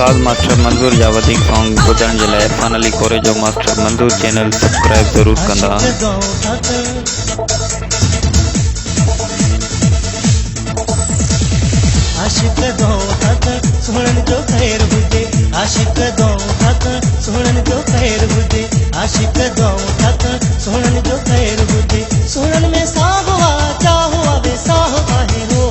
استاد ماسٹر منظور جا وڌيڪ سونگ ٻڌڻ جي لاءِ فنلي ڪوري جو ماسٽر منظور چينل سبڪرائب ضرور ڪندا. عاشق دو حق سنن جو خیر هجي عاشق دو حق سنن جو خیر هجي عاشق دو حق سنن جو خیر هجي سنن में साहो चाहो आवे साहो आहे हो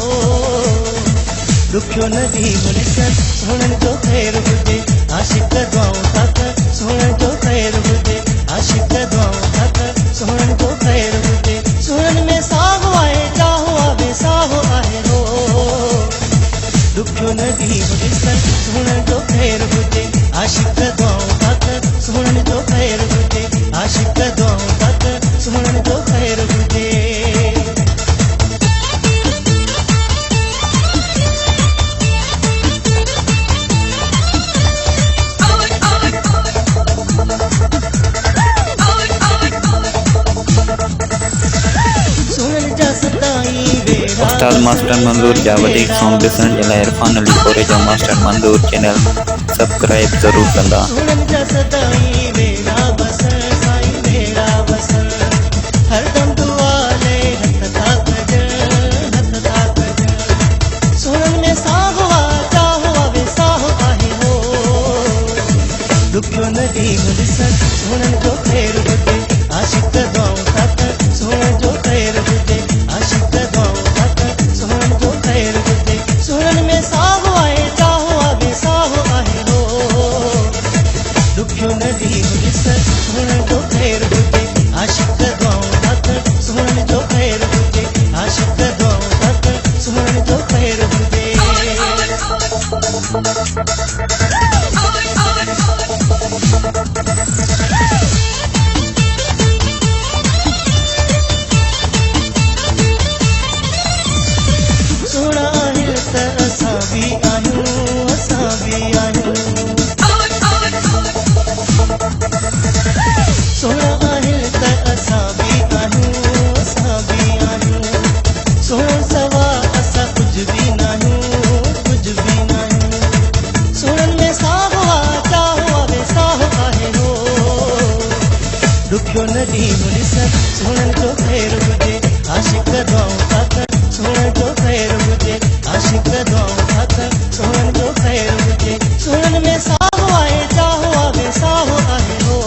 दुखियो नदी मुलिसन सुनन जो खैर हुजे आशिक दो हक सुनन जो खैर हुजे आशिक दो हक सुनन जो खैर हुजे सुनन में साहो आए चाहो आवे साहो आहे हो दुखियो नदी मुलिसन सुनन जो खैर हुजे आशिक दो हक सुनन जो खैर हुजे आशिक दो हक सुनन जो खैर हुजे. استاد ماسٹر منظور جا وڌيڪ سونگ ڏسڻ جي لاءِ فنلي ڪوري جو ماسٽر منظور چينل سبڪرائب ضرور ڪندا. दुखियो नदी मुलिसन सुनन जो खैर हुजे आशिक दो हक सुनन जो खैर हुजे आशिक दो हक सुनन जो खैर हुजे सुनन में साहो आए चाहो आवे साहो आहे हो दुखियो नदी मुलिसन सुनन जो खैर हुजे आशिक दो हक सुनन जो खैर हुजे आशिक दो हक सुनन जो खैर हुजे. सोना हिल त असां भी आहियूं सोना हिल त असां भी आहियूं सोना सवा असां कुछ भी नाहियूं सोनन में साहो चाहो आवे साहो आहे हो दुखियो नदी मुलिसन सुनन जो खैर हुजे आशिक दो हक सुनन जो खैर हुजे आशिक दो हक सुनन जो खैर हुजे सुनन में साहो आए चाहो आवे साहो आहे हो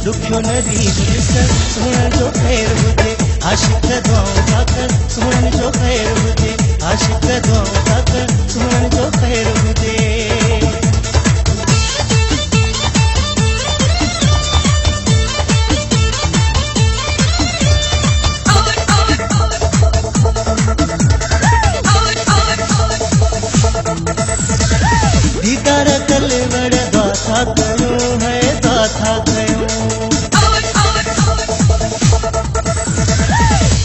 दुखियो नदी मुलिसन सुनन जो खैर हुजे आशिक दो हक सुनन जो खैर हुजे आशिक दो हक सुनन जो खैर हुजे. दीदार कलवड़ दाथा कयो है दाथा कयो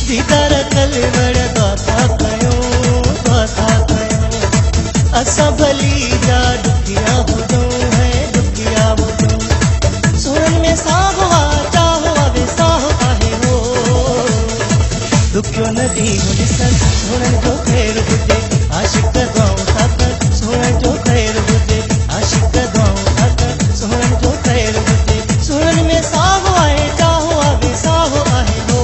दीदार कलवड़ दाथा कयो असां भली जा दुखिया बुधो है दुखिया बुधो सुनन में साहो चाहो आवे साहो आहे हो दुखियो नदी मुलिसन सुनन जो खैर हुजे आशिक दो हक सुनन जो खैर हुजे आशिक दो हक सुनन जो खैर हुजे सुनन में साहो आए चाहो आवे साहो आहे हो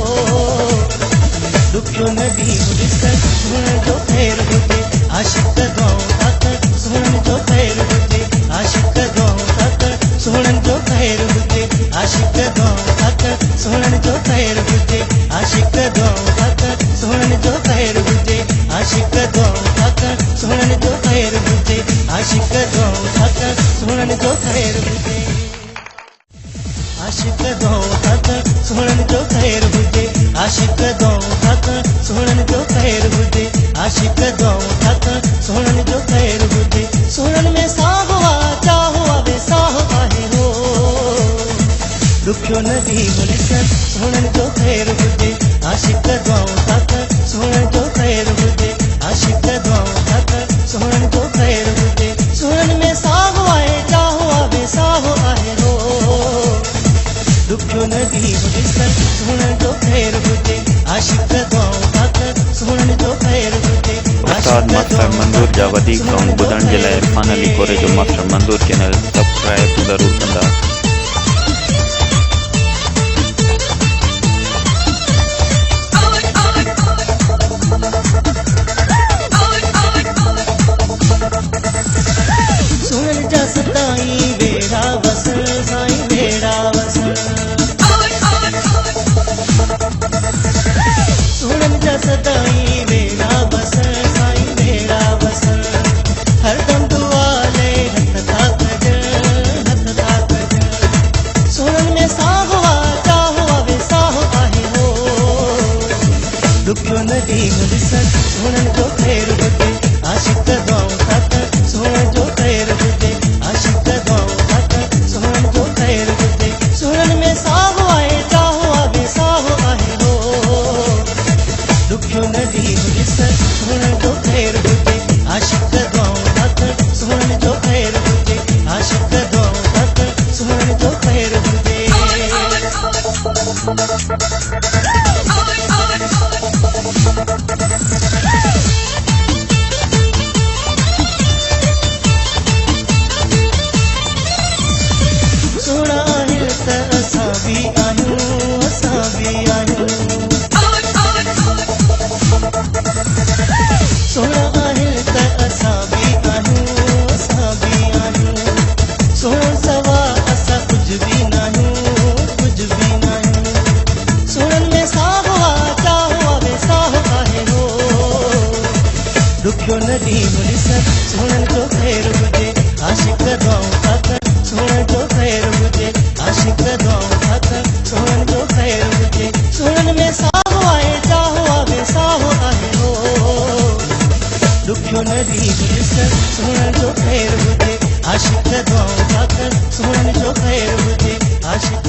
दुखियो नदी मुलिसन सुनन जो खैर हुजे आशिक दो हक सुनन जो खैर हुजे आशिक दो हक सुनन जो खैर हुजे आशिक दो हक सुनन जो खैर हुजे आशिक दो हक सुनन जो खैर हुजे आशिक दो हक सुनन जो खैर हुजे आशिक दो हक सुनन जो खैर हुजे आशिक दो हक सुनन जो खैर हुजे आशिक दो हक सुनन जो खैर हुजे आशिक दो हक सुनन जो खैर हुजे सुनन में साहो चाहो आवे साहो आहे हो दुखियो नदी मुलिसन सुनन जो खैर हुजे आशिक दो हक सुनन जो खैर हुजे आशिक दो हक सुनन जो खैर हुजे सुनन में साहो आए चाहो आवे साहो आहे हो दुखियो नदी मुलिसन सुनन जो खैर हुजे आशिक दो हक सुनन जो खैर हुजे استاد ماسٹر منظور جا वधीक सॉन्ग ॿुधण जे लाइ फाइनली कोरे जो मास्टर मंज़ूर चैनल सब्सक्राइब ज़रूर कंदा। सुणन जा सदाई वेड़ा वसन साईं वेड़ा वसन सुणन जा सदाई वेड़ा वसन साईं वेड़ा वसन हरदम दुआ ले हथ था कजन सुणन में साहो आ चाहो वे साहो आहे हो दुखियो नदी मुॾिसन सुणन जो ख़ैर हुजे आशिक़ दुआऊं था कनि सुणन जो ख़ैर हुजे आशिक़ दुआऊं था कनि सुणन जो ख़ैर हुजे सुणन में साहो आहे चाहो वे साहो आहे हो दुखियो नदी मुॾिसन सुणन जो ख़ैर हुजे आशिक़ दुआऊं था कनि सुणन जो ख़ैर हुजे आशिक़ दुआऊं था कनि सुणन जो ख़ैर हुजे सुणा आहिनि त असां बि आहियूं सुणा आहिनि त असां बि आहियूं सुणण सवा असां कुझु बि नाहियूं सुणन में साहो आ चाहो वे साहो आहे हो दुखियो नदी मुॾिसन सुणन जो ख़ैर हुजे आशिक़ दुआऊं था कनि सुणन जो ख़ैर हुजे आशिक़ दुआऊं था कनि सुणन जो ख़ैर हुजे सुणन में साहो आहे चाहो वे साहो आहे हो दुखियो नदी मुॾिसन सुणन जो ख़ैर हुजे आशिक़ दुआऊं था कनि सुणन जो ख़ैर हुजे आशिक़